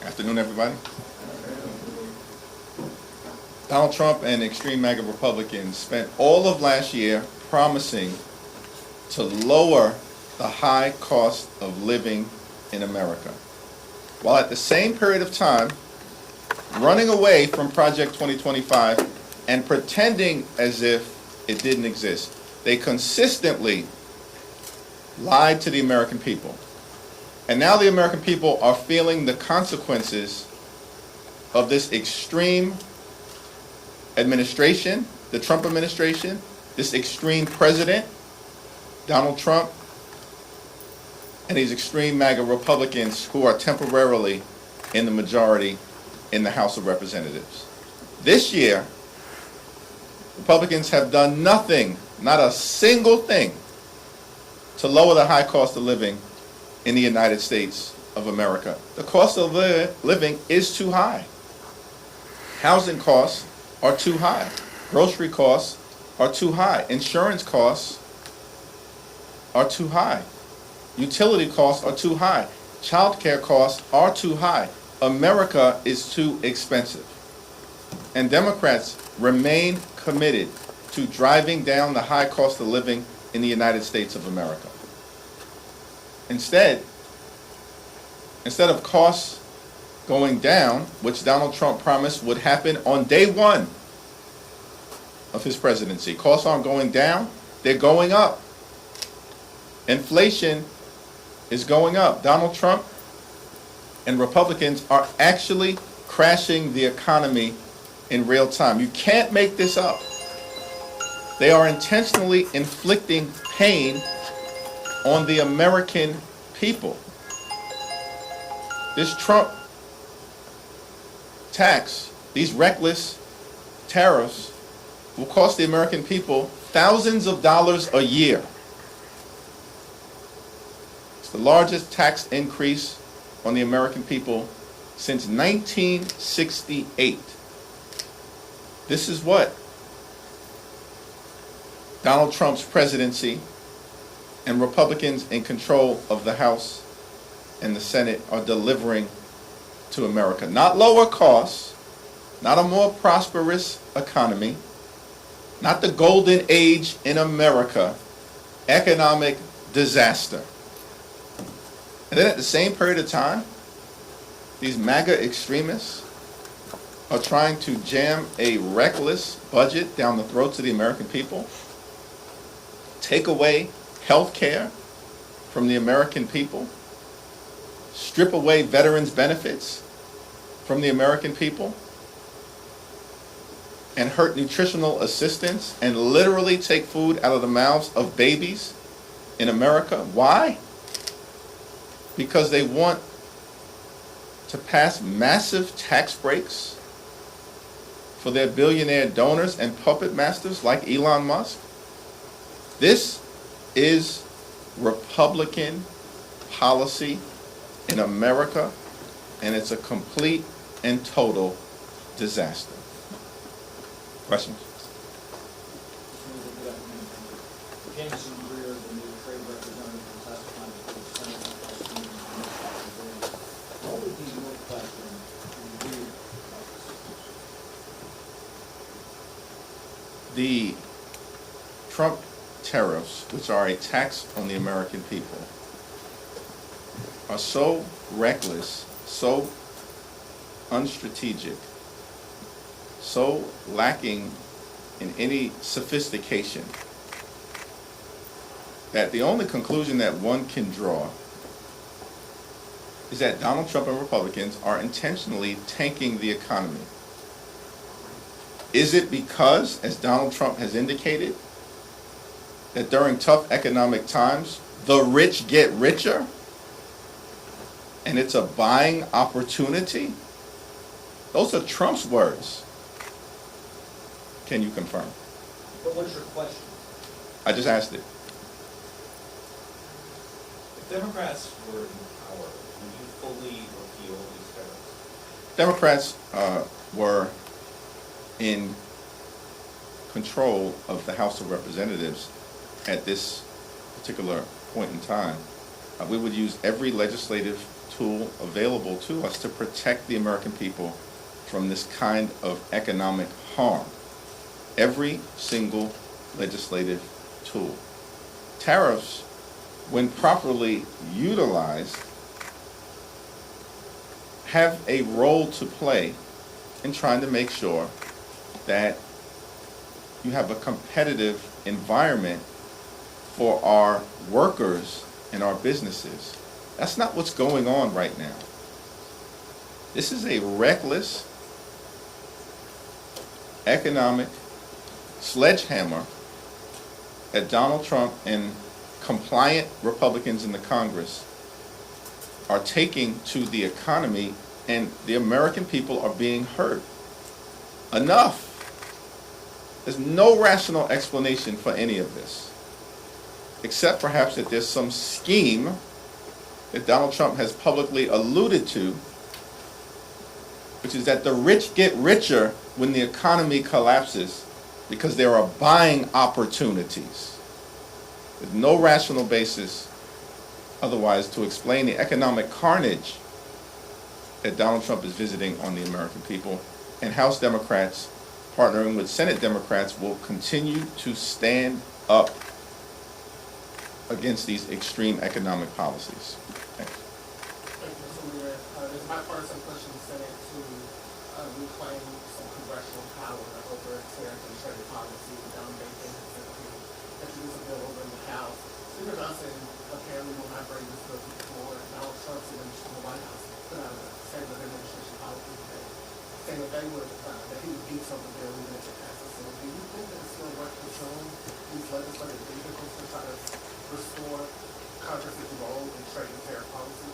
Afternoon, everybody. Donald Trump and extreme MAGA Republicans spent all of last year promising to lower the high cost of living in America, while at the same period of time running away from Project 2025 and pretending as if it didn't exist. They consistently lied to the American people. And now the American people are feeling the consequences of this extreme administration, the Trump administration, this extreme president, Donald Trump, and these extreme MAGA Republicans who are temporarily in the majority in the House of Representatives. This year, Republicans have done nothing, not a single thing, to lower the high cost of living in the United States of America. The cost of living is too high. Housing costs are too high. Grocery costs are too high. Insurance costs are too high. Utility costs are too high. Child care costs are too high. America is too expensive. And Democrats remain committed to driving down the high cost of living in the United States of America. Instead of costs going down, which Donald Trump promised would happen on day one of his presidency, costs aren't going down, they're going up. Inflation is going up. Donald Trump and Republicans are actually crashing the economy in real time. You can't make this up. They are intentionally inflicting pain on the American people. This Trump tax, these reckless tariffs, will cost the American people thousands of dollars a year. It's the largest tax increase on the American people since 1968. This is what Donald Trump's presidency and Republicans in control of the House and the Senate are delivering to America. Not lower costs, not a more prosperous economy, not the golden age in America, economic disaster. And then at the same period of time, these MAGA extremists are trying to jam a reckless budget down the throats of the American people, take away health care from the American people, strip away veterans' benefits from the American people, and hurt nutritional assistance and literally take food out of the mouths of babies in America. Why? Because they want to pass massive tax breaks for their billionaire donors and puppet masters like Elon Musk. This is Republican policy in America, and it's a complete and total disaster. Questions? Jameson Greer, the new trade representative, was testifying before the Senate last week. What would be your question to you? The Trump tariffs, which are a tax on the American people, are so reckless, so unstrategic, so lacking in any sophistication, that the only conclusion that one can draw is that Donald Trump and Republicans are intentionally tanking the economy. Is it because, as Donald Trump has indicated, that during tough economic times, the rich get richer, and it's a buying opportunity? Those are Trump's words. Can you confirm? But what's your question? I just asked it. If Democrats were in power, would you fully repeal these tariffs? Democrats were in control of the House of Representatives at this particular point in time. We would use every legislative tool available to us to protect the American people from this kind of economic harm. Every single legislative tool. Tariffs, when properly utilized, have a role to play in trying to make sure that you have a competitive environment for our workers and our businesses. That's not what's going on right now. This is a reckless economic sledgehammer that Donald Trump and compliant Republicans in the Congress are taking to the economy, and the American people are being hurt. Enough. There's no rational explanation for any of this, except perhaps that there's some scheme that Donald Trump has publicly alluded to, which is that the rich get richer when the economy collapses because there are buying opportunities. There's no rational basis otherwise to explain the economic carnage that Donald Trump is visiting on the American people. And House Democrats, partnering with Senate Democrats, will continue to stand up against these extreme economic policies. Thanks. Thank you, Mr. Leader. There's a bipartisan push in the Senate to reclaim some congressional power over tariff and trade policy. They can introduce a bill over in the House. Speaker Johnson apparently will not bring this bill to the floor. Donald Trump's administration, the White House, put out a statement of administration policy today, saying that that he would veto the bill even if it passes. So do you think that it's still worth pursuing these legislative vehicles to try to restore Congress's role in trade and tariff policy?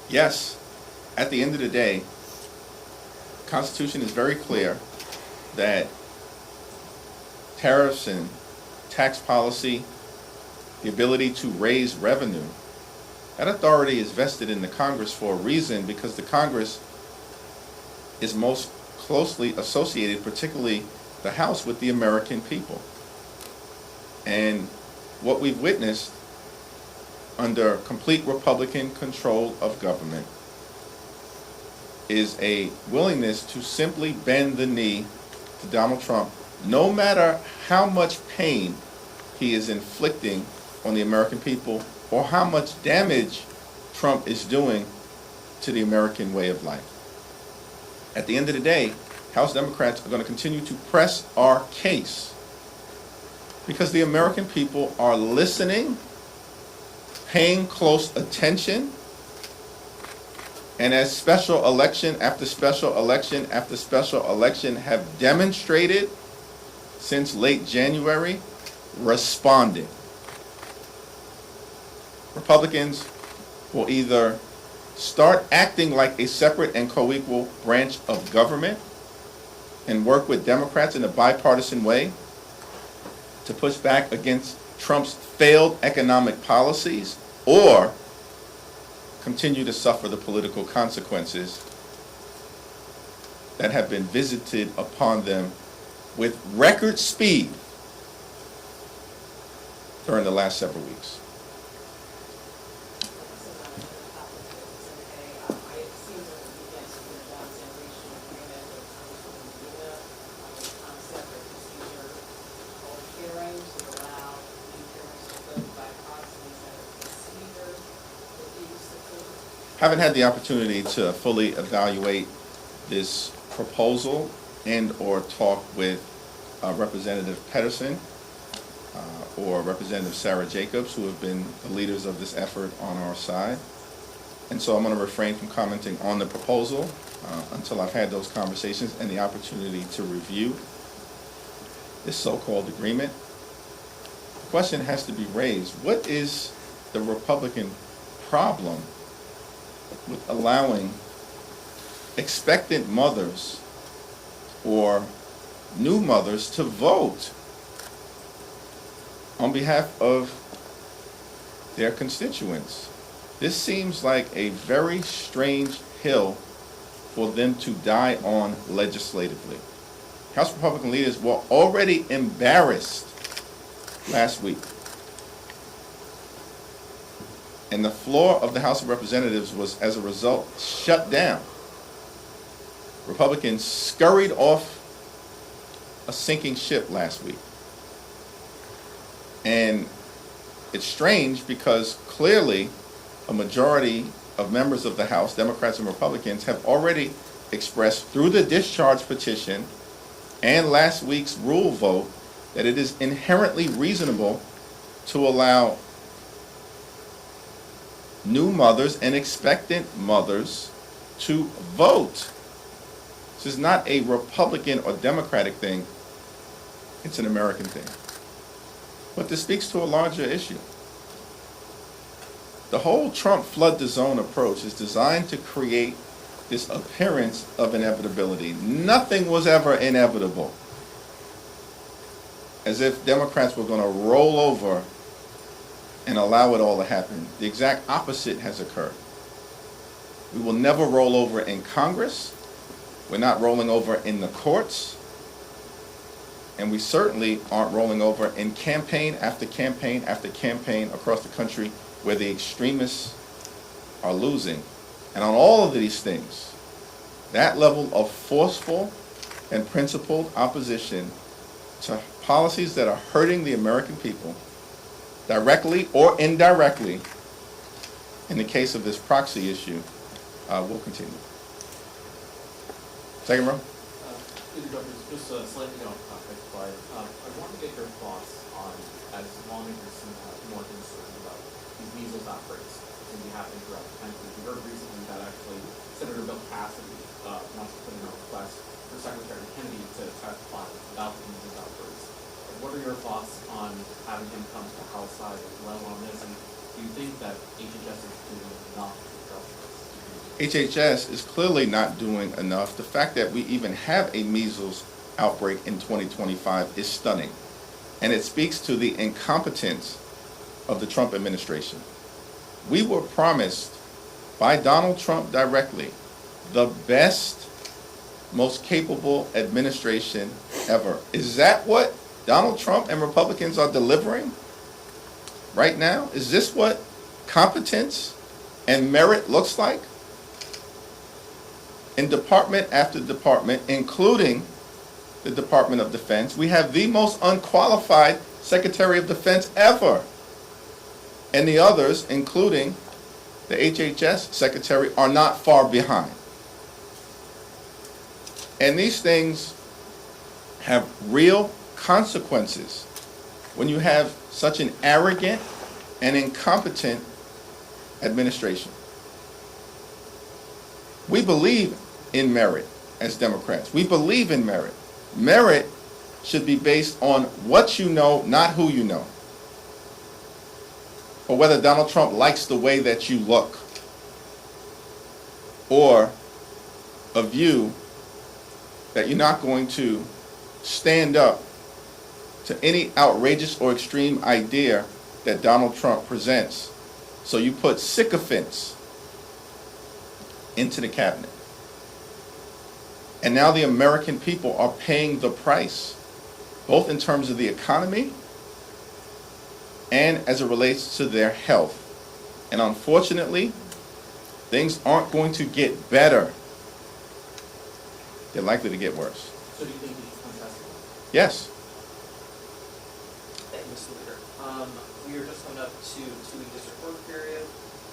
Yes, at the end of the day, the Constitution is very clear that tariffs and tax policy, the ability to raise revenue, that authority is vested in the Congress for a reason, because the Congress is most closely associated, particularly the House, with the American people. And what we've witnessed under complete Republican control of government is a willingness to simply bend the knee to Donald Trump, no matter how much pain he is inflicting on the American people or how much damage Trump is doing to the American way of life. At the end of the day, House Democrats are going to continue to press our case because the American people are listening, paying close attention, and as special election after special election after special election have demonstrated since late January, responding. Republicans will either start acting like a separate and co-equal branch of government and work with Democrats in a bipartisan way to push back against Trump's failed economic policies, or continue to suffer the political consequences that have been visited upon them with record speed during the last several weeks. Haven't had the opportunity to fully evaluate this proposal and or talk with Representative Pedersen or Representative Sarah Jacobs, who have been the leaders of this effort on our side. And so I'm going to refrain from commenting on the proposal until I've had those conversations and the opportunity to review this so-called agreement. The question has to be raised: what is the Republican problem with allowing expectant mothers or new mothers to vote on behalf of their constituents? This seems like a very strange hill for them to die on legislatively. House Republican leaders were already embarrassed last week And the floor of the House of Representatives was, as a result, shut down. Republicans scurried off a sinking ship last week. And it's strange because clearly a majority of members of the House, Democrats and Republicans, have already expressed through the discharge petition and last week's rule vote that it is inherently reasonable to allow new mothers and expectant mothers to vote. This is not a Republican or Democratic thing. It's an American thing. But this speaks to a larger issue. The whole Trump flood the zone approach is designed to create this appearance of inevitability. Nothing was ever inevitable. As if Democrats were going to roll over and allow it all to happen. The exact opposite has occurred. We will never roll over in Congress. We're not rolling over in the courts. And we certainly aren't rolling over in campaign after campaign after campaign across the country where the extremists are losing. And on all of these things, that level of forceful and principled opposition to policies that are hurting the American people, directly or indirectly, in the case of this proxy issue, will continue. Second row. Just slightly off topic, but I want to get your thoughts on, as long as you're more concerned about these measles outbreaks that can be happening throughout the country. We heard recently that actually Senator Bill Cassidy wants to put in a request for Secretary Kennedy to testify about the measles outbreaks. What are your thoughts on having him come to the House side as well on this? And do you think that HHS is doing enough to address this? HHS is clearly not doing enough. The fact that we even have a measles outbreak in 2025 is stunning. And it speaks to the incompetence of the Trump administration. We were promised by Donald Trump directly the best, most capable administration ever. Is that what Donald Trump and Republicans are delivering right now? Is this what competence and merit looks like? In department after department, including the Department of Defense, we have the most unqualified Secretary of Defense ever. And the others, including the HHS Secretary, are not far behind. And these things have real consequences when you have such an arrogant and incompetent administration. We believe in merit as Democrats. We believe in merit. Merit should be based on what you know, not who you know. Or whether Donald Trump likes the way that you look. Or a view that you're not going to stand up to any outrageous or extreme idea that Donald Trump presents. So you put sycophants into the cabinet. And now the American people are paying the price, both in terms of the economy and as it relates to their health. And unfortunately, things aren't going to get better. They're likely to get worse. So do you think he should contest it? Yes. Thank you, Mr. Leader. We are just coming up to 2-week district court period.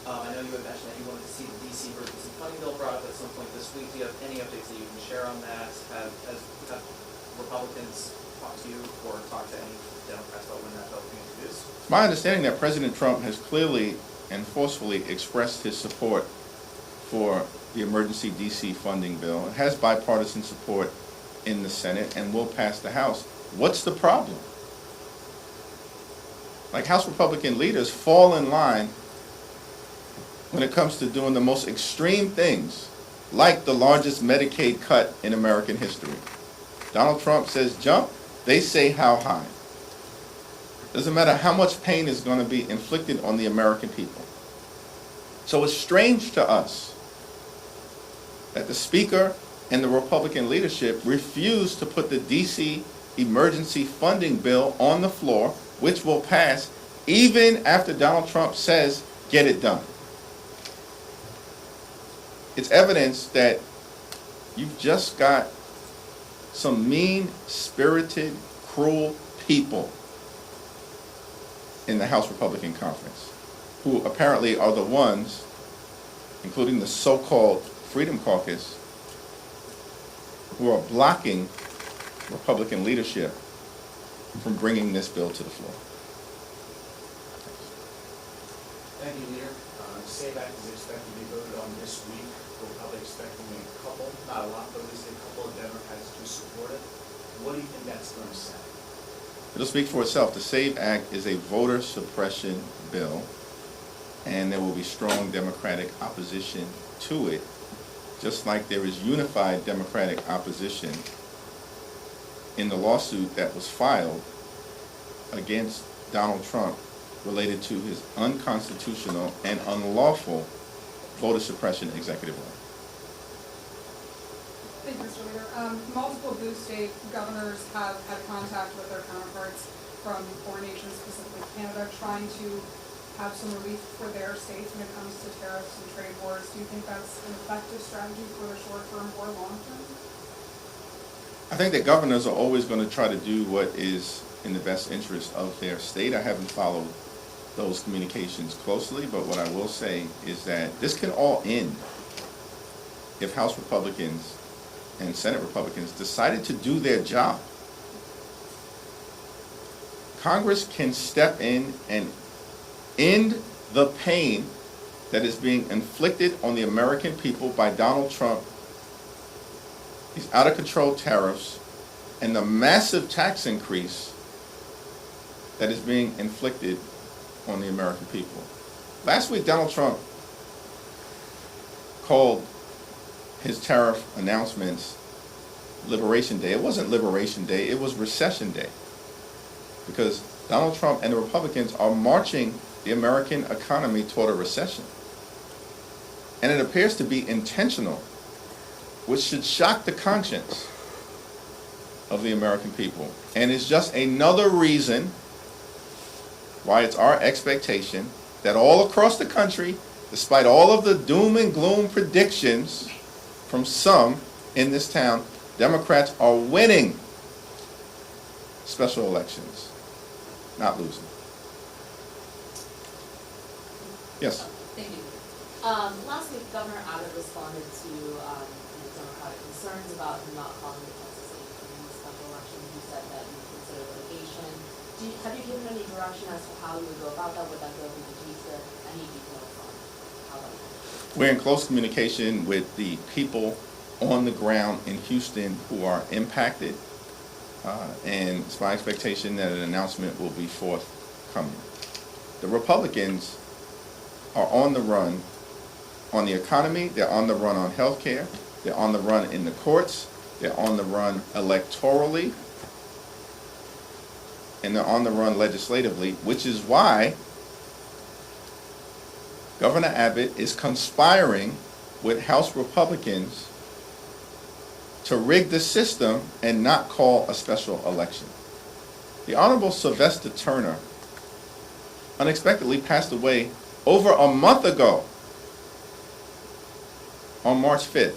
I know you had mentioned that you wanted to see the DC emergency funding bill brought up at some point this week. Do you have any updates that you can share on that? Have Republicans talked to you or talked to any Democrats about when that bill will be introduced? My understanding that President Trump has clearly and forcefully expressed his support for the emergency DC funding bill. It has bipartisan support in the Senate and will pass the House. What's the problem? Like, House Republican leaders fall in line when it comes to doing the most extreme things, like the largest Medicaid cut in American history. Donald Trump says jump, they say how high. Doesn't matter how much pain is going to be inflicted on the American people. So it's strange to us that the Speaker and the Republican leadership refuse to put the DC emergency funding bill on the floor, which will pass even after Donald Trump says get it done. It's evidence that you've just got some mean-spirited, cruel people in the House Republican Conference, who apparently are the ones, including the so-called Freedom Caucus, who are blocking Republican leadership from bringing this bill to the floor. Thank you, Leader. SAVE Act is expected to be voted on this week. We're probably expecting a couple, not a lot, but at least a couple of Democrats to support it. What do you think that's going to say? It'll speak for itself. The SAVE Act is a voter suppression bill, and there will be strong Democratic opposition to it, just like there is unified Democratic opposition in the lawsuit that was filed against Donald Trump related to his unconstitutional and unlawful voter suppression executive order. Thank you, Mr. Leader. Multiple blue state governors have had contact with their counterparts from foreign nations, specifically Canada, trying to have some relief for their states when it comes to tariffs and trade wars. Do you think that's an effective strategy for the short term or long term? I think that governors are always going to try to do what is in the best interest of their state. I haven't followed those communications closely, but what I will say is that this can all end if House Republicans and Senate Republicans decided to do their job. Congress can step in and end the pain that is being inflicted on the American people by Donald Trump, these out-of-control tariffs, and the massive tax increase that is being inflicted on the American people. Last week, Donald Trump called his tariff announcements Liberation Day. It wasn't Liberation Day, it was Recession Day. Because Donald Trump and the Republicans are marching the American economy toward a recession. And it appears to be intentional, which should shock the conscience of the American people. And it's just another reason why it's our expectation that all across the country, despite all of the doom and gloom predictions from some in this town, Democrats are winning special elections, not losing. Yes? Thank you. Last week, Governor Abbott responded to Democratic concerns about him not calling the Kansas City a special election. He said that you consider litigation. Have you given any direction as to how you would go about that? Would that go through the GSA? Any details on how that would go? We're in close communication with the people on the ground in Houston who are impacted, and it's my expectation that an announcement will be forthcoming. The Republicans are on the run on the economy, they're on the run on health care, they're on the run in the courts, they're on the run electorally, and they're on the run legislatively, which is why Governor Abbott is conspiring with House Republicans to rig the system and not call a special election. The Honorable Sylvester Turner unexpectedly passed away over a month ago on March 5th.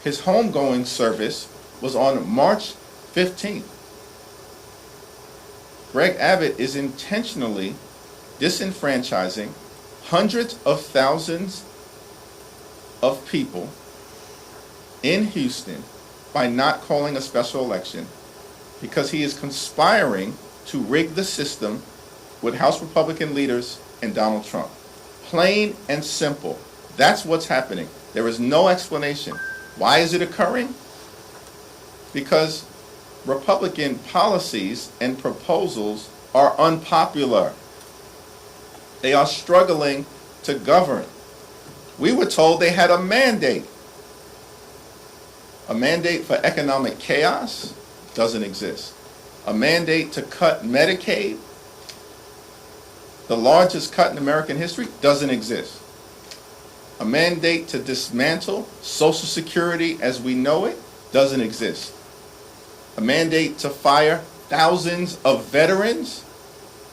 His homegoing service was on March 15th. Greg Abbott is intentionally disenfranchising hundreds of thousands of people in Houston by not calling a special election because he is conspiring to rig the system with House Republican leaders and Donald Trump. Plain and simple. That's what's happening. There is no explanation. Why is it occurring? Because Republican policies and proposals are unpopular. They are struggling to govern. We were told they had a mandate. A mandate for economic chaos doesn't exist. A mandate to cut Medicaid, the largest cut in American history, doesn't exist. A mandate to dismantle Social Security as we know it doesn't exist. A mandate to fire thousands of veterans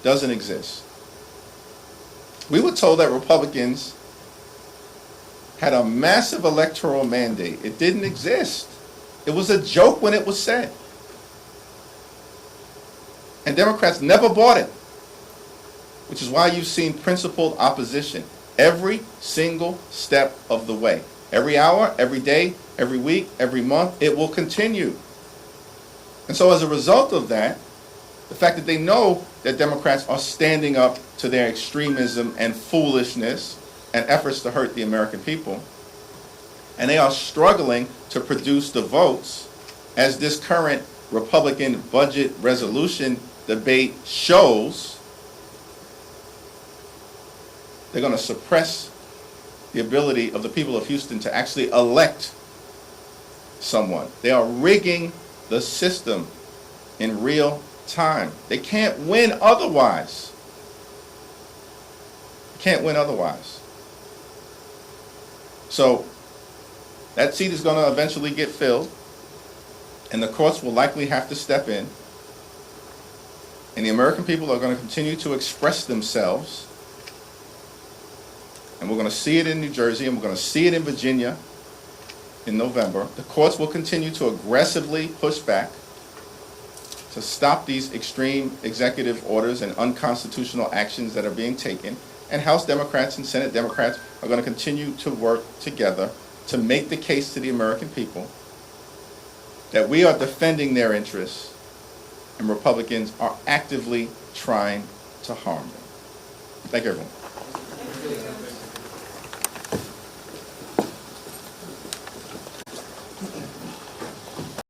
doesn't exist. We were told that Republicans had a massive electoral mandate. It didn't exist. It was a joke when it was said. And Democrats never bought it, which is why you've seen principled opposition every single step of the way. Every hour, every day, every week, every month, it will continue. And so as a result of that, the fact that they know that Democrats are standing up to their extremism and foolishness and efforts to hurt the American people, and they are struggling to produce the votes, as this current Republican budget resolution debate shows, they're going to suppress the ability of the people of Houston to actually elect someone. They are rigging the system in real time. They can't win otherwise. Can't win otherwise. So that seat is going to eventually get filled, and the courts will likely have to step in, and the American people are going to continue to express themselves, and we're going to see it in New Jersey, and we're going to see it in Virginia in November. The courts will continue to aggressively push back to stop these extreme executive orders and unconstitutional actions that are being taken, and House Democrats and Senate Democrats are going to continue to work together to make the case to the American people that we are defending their interests and Republicans are actively trying to harm them. Thank you, everyone.